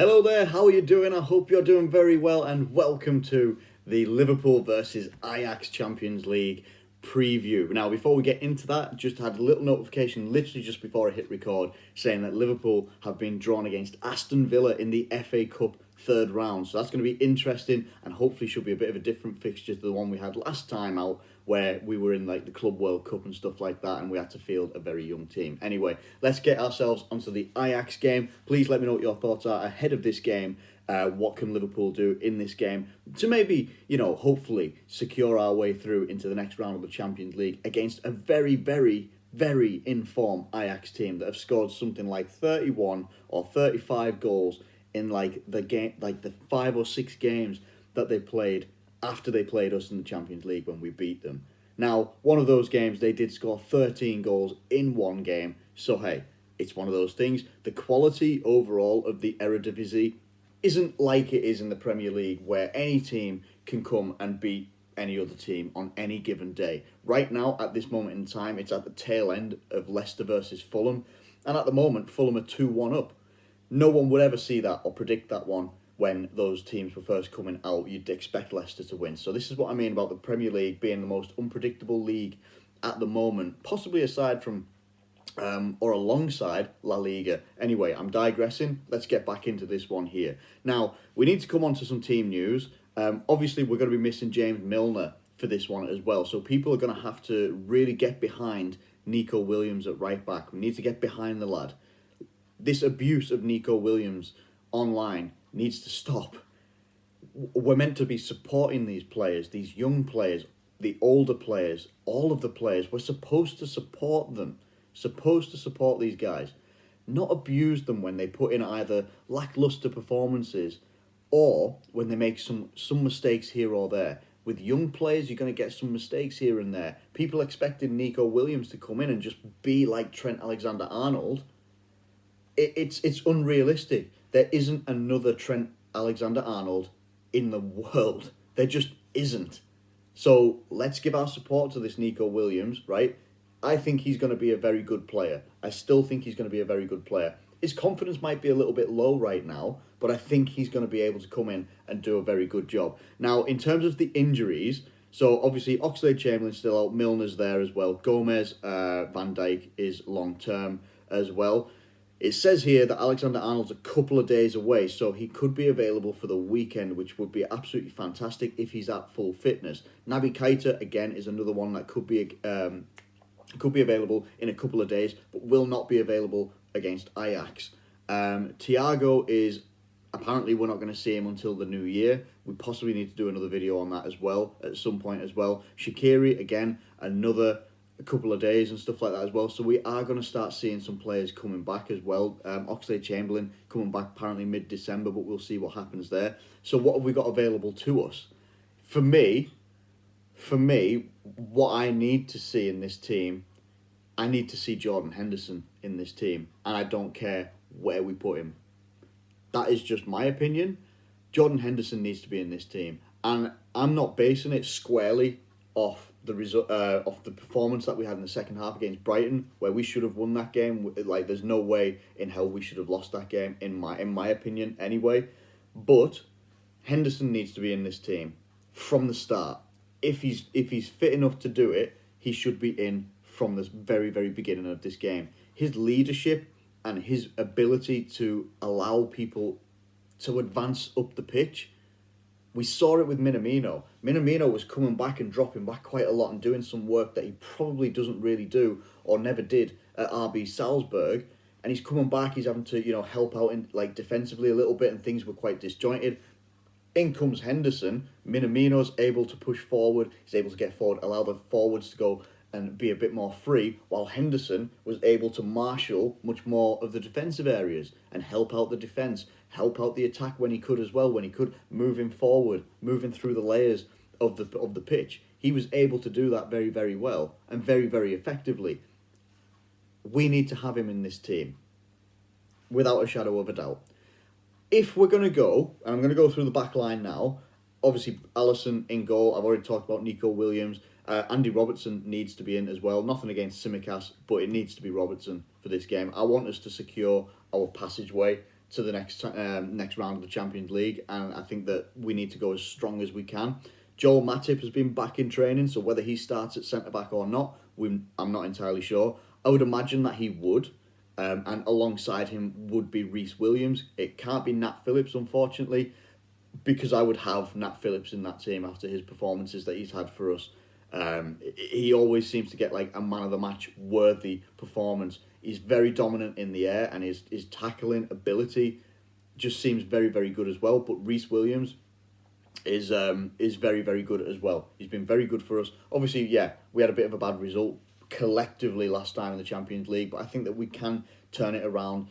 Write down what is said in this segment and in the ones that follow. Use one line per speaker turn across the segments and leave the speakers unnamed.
Hello there, how are you doing? I hope you're doing very well and welcome to the Liverpool versus Ajax Champions League preview. Now, before we get into that, just had a little notification literally just before I hit record saying that Liverpool have been drawn against Aston Villa in the FA Cup third round. So that's going to be interesting and hopefully should be a bit of a different fixture to the one we had last time out where we were in like the Club World Cup and stuff like that and we had to field a very young team. Anyway, let's get ourselves onto the Ajax game. Please let me know what your thoughts are ahead of this game. What can Liverpool do in this game to maybe, hopefully secure our way through into the next round of the Champions League against a very, very, very in-form Ajax team that have scored something like 31 or 35 goals in like the 5 or 6 games that they played after they played us in the Champions League when we beat them. Now, one of those games they did score 13 goals in one game, so hey, it's one of those things. The quality overall of the Eredivisie isn't like it is in the Premier League where any team can come and beat any other team on any given day. Right now, at this moment in time, it's at the tail end of Leicester versus Fulham, and at the moment, Fulham are 2-1 up. No one would ever see that or predict that one when those teams were first coming out. You'd expect Leicester to win. So this is what I mean about the Premier League being the most unpredictable league at the moment, possibly aside from or alongside La Liga. Anyway, I'm digressing. Let's get back into this one here. Now, we need to come on to some team news. Obviously, we're going to be missing James Milner for this one as well. So people are going to have to really get behind Nico Williams at right back. We need to get behind the lad. This abuse of Nico Williams online needs to stop. We're meant to be supporting these players, these young players, the older players, all of the players. We're supposed to support them. Supposed to support these guys, not abuse them when they put in either lackluster performances or when they make some mistakes here or there. With young players, you're going to get some mistakes here and there. People expecting Nico Williams to come in and just be like Trent Alexander-Arnold. It's unrealistic. There isn't another Trent Alexander-Arnold in the world. There just isn't. So let's give our support to this Nico Williams, right? I think he's going to be a very good player. I still think he's going to be a very good player. His confidence might be a little bit low right now, but I think he's going to be able to come in and do a very good job. Now, in terms of the injuries, so obviously Oxlade-Chamberlain's still out, Milner's there as well, Gomez, Van Dijk is long-term as well. It says here that Alexander-Arnold's a couple of days away, so he could be available for the weekend, which would be absolutely fantastic if he's at full fitness. Naby Keita, again, is another one that could be available in a couple of days, but will not be available against Ajax. Thiago is, apparently we're not going to see him until the new year. We possibly need to do another video on that as well, at some point as well. Shaqiri, again, another couple of days and stuff like that as well. So we are going to start seeing some players coming back as well. Oxlade-Chamberlain coming back apparently mid-December, but we'll see what happens there. So what have we got available to us? For me, what I need to see in this team, I need to see Jordan Henderson in this team, and I don't care where we put him. That is just my opinion. Jordan Henderson needs to be in this team, and I'm not basing it squarely off the off the performance that we had in the second half against Brighton, where we should have won that game. Like, there's no way in hell we should have lost that game, in my opinion, anyway. But Henderson needs to be in this team from the start. If he's fit enough to do it, he should be in from the very, very beginning of this game. His leadership and his ability to allow people to advance up the pitch, we saw it with Minamino. Minamino was coming back and dropping back quite a lot and doing some work that he probably doesn't really do or never did at RB Salzburg. And he's coming back, he's having to, help out in like defensively a little bit, and things were quite disjointed. In comes Henderson. Minamino's able to push forward. He's able to get forward, allow the forwards to go and be a bit more free, while Henderson was able to marshal much more of the defensive areas and help out the defence, help out the attack when he could as well, when he could, moving forward, moving through the layers of the pitch. He was able to do that very, very well and very, very effectively. We need to have him in this team, without a shadow of a doubt. If we're going to go, and I'm going to go through the back line now, obviously Alisson in goal. I've already talked about Nico Williams. Andy Robertson needs to be in as well. Nothing against Tsimikas, but it needs to be Robertson for this game. I want us to secure our passageway to the next round of the Champions League, and I think that we need to go as strong as we can. Joel Matip has been back in training, so whether he starts at centre back or not, I'm not entirely sure. I would imagine that he would, and alongside him would be Reece Williams. It can't be Nat Phillips, unfortunately, because I would have Nat Phillips in that team after his performances that he's had for us. He always seems to get like a man of the match worthy performance. He's very dominant in the air, and his tackling ability just seems very, very good as well. But Reece Williams is very, very good as well. He's been very good for us. Obviously, yeah, we had a bit of a bad result collectively last time in the Champions League, but I think that we can turn it around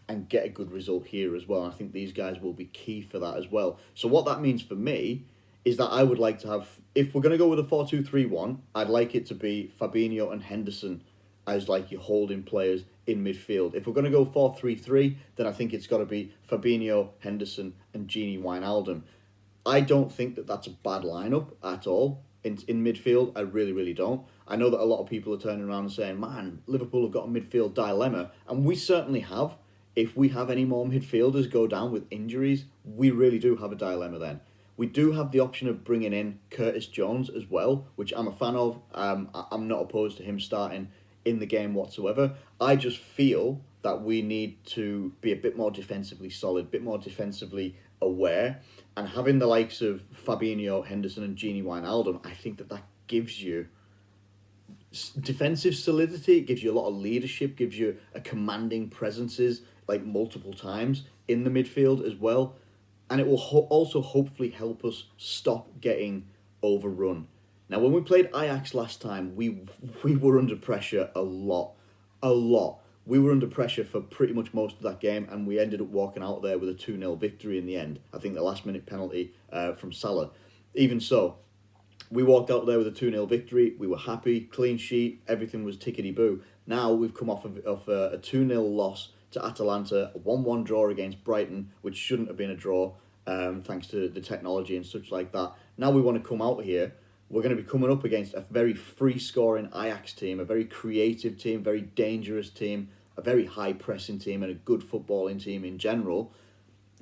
and get a good result here as well. I think these guys will be key for that as well. So what that means for me is that I would like to have, if we're going to go with a 4-2-3-1, I'd like it to be Fabinho and Henderson as like your holding players in midfield. If we're going to go 4-3-3, then I think it's got to be Fabinho, Henderson and Gini Wijnaldum. I don't think that that's a bad lineup at all in midfield. I really, really don't. I know that a lot of people are turning around and saying, man, Liverpool have got a midfield dilemma, and we certainly have. If we have any more midfielders go down with injuries, we really do have a dilemma then. We do have the option of bringing in Curtis Jones as well, which I'm a fan of. I'm not opposed to him starting in the game whatsoever. I just feel that we need to be a bit more defensively solid, a bit more defensively aware, and having the likes of Fabinho, Henderson and Gini Wijnaldum, I think that gives you defensive solidity. It gives you a lot of leadership, gives you a commanding presences like multiple times in the midfield as well, and it will also hopefully help us stop getting overrun. Now, when we played Ajax last time, we were under pressure a lot. We were under pressure for pretty much most of that game, and we ended up walking out there with a 2-0 victory in the end. I think the last minute penalty from Salah. Even so, we walked out there with a 2-0 victory. We were happy, clean sheet, everything was tickety-boo. Now we've come off of a 2-0 loss to Atalanta, a 1-1 draw against Brighton, which shouldn't have been a draw, thanks to the technology and such like that. Now we want to come out here. We're going to be coming up against a very free-scoring Ajax team, a very creative team, very dangerous team, a very high-pressing team, and a good footballing team in general.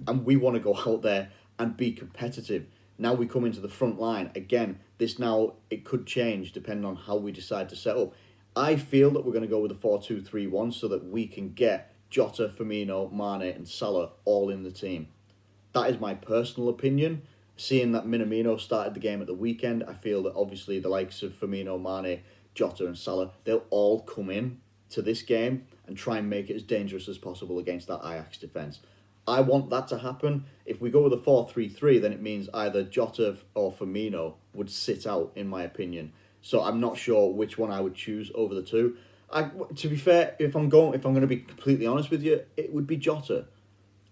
And we want to go out there and be competitive. Now we come into the front line. Again, it could change depending on how we decide to set up. I feel that we're going to go with a 4-2-3-1 so that we can get Jota, Firmino, Mane and Salah all in the team. That is my personal opinion. Seeing that Minamino started the game at the weekend, I feel that obviously the likes of Firmino, Mane, Jota and Salah, they'll all come in to this game and try and make it as dangerous as possible against that Ajax defence. I want that to happen. If we go with a 4-3-3, then it means either Jota or Firmino would sit out, in my opinion. So I'm not sure which one I would choose over the two. To be fair, if I'm going to be completely honest with you, it would be Jota.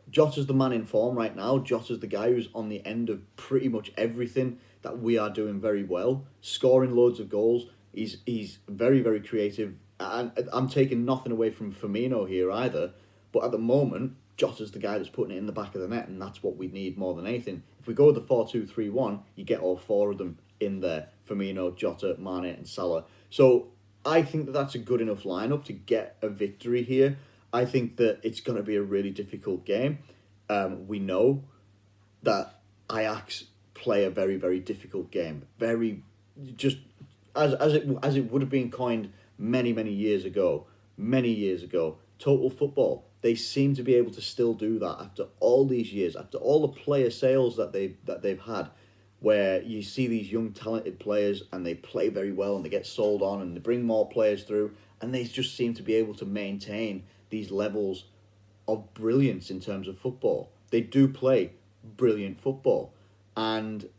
Jota's the man in form right now. Jota's the guy who's on the end of pretty much everything that we are doing very well. Scoring loads of goals. He's very, very creative. And I'm taking nothing away from Firmino here either. But at the moment, Jota's the guy that's putting it in the back of the net, and that's what we need more than anything. If we go with the 4-2-3-1, you get all four of them in there. Firmino, Jota, Mane and Salah. So I think that that's a good enough lineup to get a victory here. I think that it's going to be a really difficult game. We know that Ajax play a very, very difficult game. Very, just as it would have been coined many, many years ago. Total football. They seem to be able to still do that after all these years, after all the player sales that they've had, where you see these young talented players and they play very well and they get sold on and they bring more players through and they just seem to be able to maintain these levels of brilliance in terms of football. They do play brilliant football, and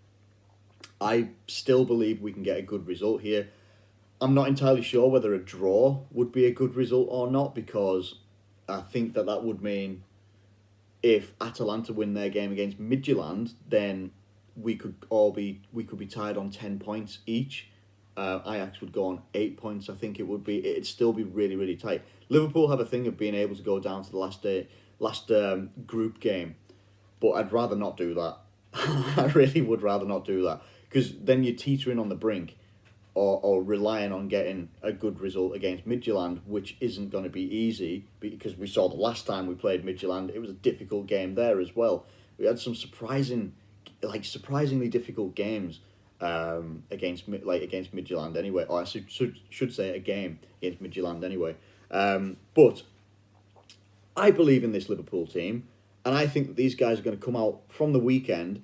I still believe we can get a good result here. I'm not entirely sure whether a draw would be a good result or not, because I think that would mean if Atalanta win their game against Midtjylland, then we could be tied on 10 points each. Ajax would go on 8 points. I think it'd still be really, really tight. Liverpool have a thing of being able to go down to the last group game, but I'd rather not do that. I really would rather not do that, because then you're teetering on the brink or relying on getting a good result against Midtjylland, which isn't going to be easy because we saw the last time we played Midtjylland, it was a difficult game there as well. We had some surprisingly difficult games against Midtjylland anyway. Or I should say a game against Midtjylland anyway. But I believe in this Liverpool team, and I think that these guys are going to come out from the weekend.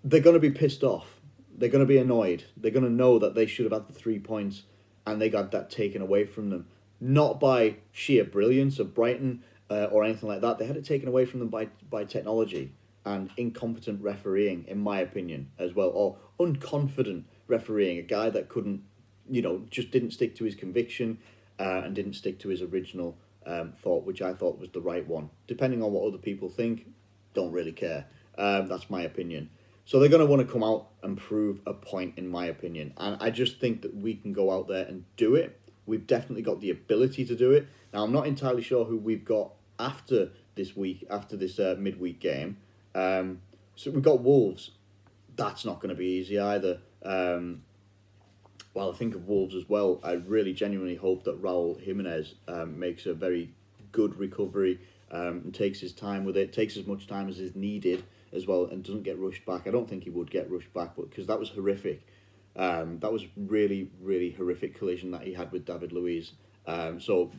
They're going to be pissed off. They're going to be annoyed. They're going to know that they should have had the 3 points and they got that taken away from them. Not by sheer brilliance of Brighton or anything like that. They had it taken away from them by technology and incompetent refereeing, in my opinion, as well. Or unconfident refereeing. A guy that couldn't, just didn't stick to his conviction and didn't stick to his original thought, which I thought was the right one. Depending on what other people think, don't really care. That's my opinion. So they're going to want to come out and prove a point, in my opinion. And I just think that we can go out there and do it. We've definitely got the ability to do it. Now, I'm not entirely sure who we've got after this week, after this midweek game. So we've got Wolves. That's not going to be easy either. While I think of Wolves as well, I really genuinely hope that Raul Jimenez makes a very good recovery and takes his time with it, takes as much time as is needed as well, and doesn't get rushed back. I don't think he would get rushed back, but because that was horrific. That was really, really horrific collision that he had with David Luiz. So,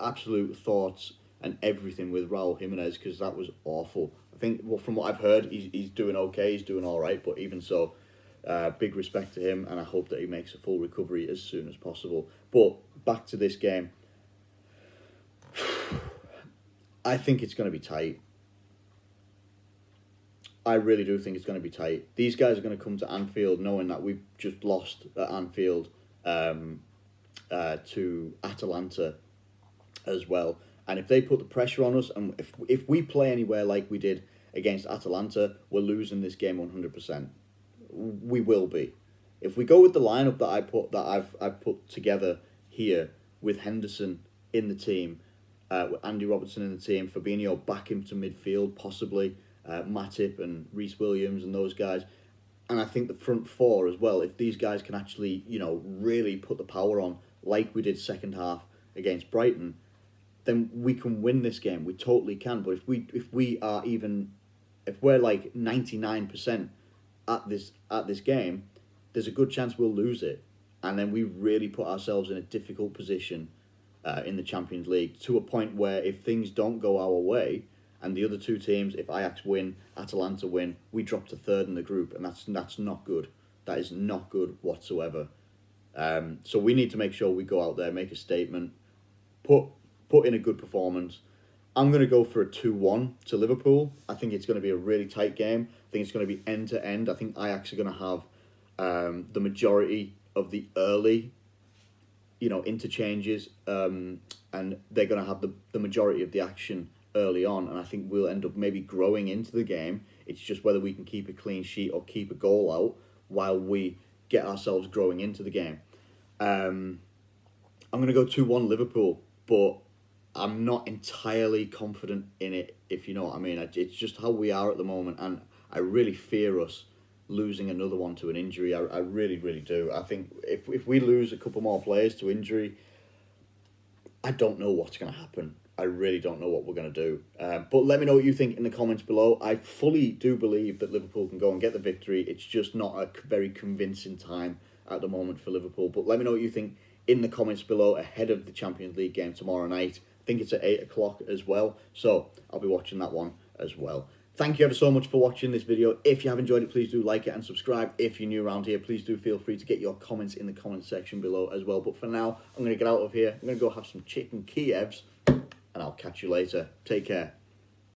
absolute thoughts and everything with Raul Jimenez, because that was awful. I think, from what I've heard, he's doing okay, he's doing all right, but even so, big respect to him, and I hope that he makes a full recovery as soon as possible. But back to this game, I think it's going to be tight. I really do think it's going to be tight. These guys are going to come to Anfield knowing that we've just lost at Anfield to Atalanta as well. And if they put the pressure on us, and if we play anywhere like we did against Atalanta, we're losing this game 100%. We will be. If we go with the lineup that I've put together here with Henderson in the team, with Andy Robertson in the team, Fabinho back into midfield possibly. Matip and Reece Williams and those guys, and I think the front four as well. If these guys can actually, really put the power on like we did second half against Brighton, then we can win this game. We totally can. But if we're like 99% at this game, there's a good chance we'll lose it, and then we really put ourselves in a difficult position in the Champions League, to a point where if things don't go our way. And the other two teams, if Ajax win, Atalanta win, we drop to third in the group, and that's not good. That is not good whatsoever. So we need to make sure we go out there, make a statement, put in a good performance. I'm going to go for a 2-1 to Liverpool. I think it's going to be a really tight game. I think it's going to be end to end. I think Ajax are going to have the majority of the early, interchanges, and they're going to have the majority of the action early on, and I think we'll end up maybe growing into the game. It's just whether we can keep a clean sheet or keep a goal out while we get ourselves growing into the game. I'm going to go 2-1 Liverpool, but I'm not entirely confident in it, if you know what I mean. It's just how we are at the moment, and I really fear us losing another one to an injury. I really, really do. I think if we lose a couple more players to injury, I don't know what's going to happen. I really don't know what we're going to do. But let me know what you think in the comments below. I fully do believe that Liverpool can go and get the victory. It's just not a very convincing time at the moment for Liverpool. But let me know what you think in the comments below ahead of the Champions League game tomorrow night. I think it's at 8 o'clock as well. So I'll be watching that one as well. Thank you ever so much for watching this video. If you have enjoyed it, please do like it and subscribe. If you're new around here, please do feel free to get your comments in the comment section below as well. But for now, I'm going to get out of here. I'm going to go have some chicken Kievs, and I'll catch you later. Take care.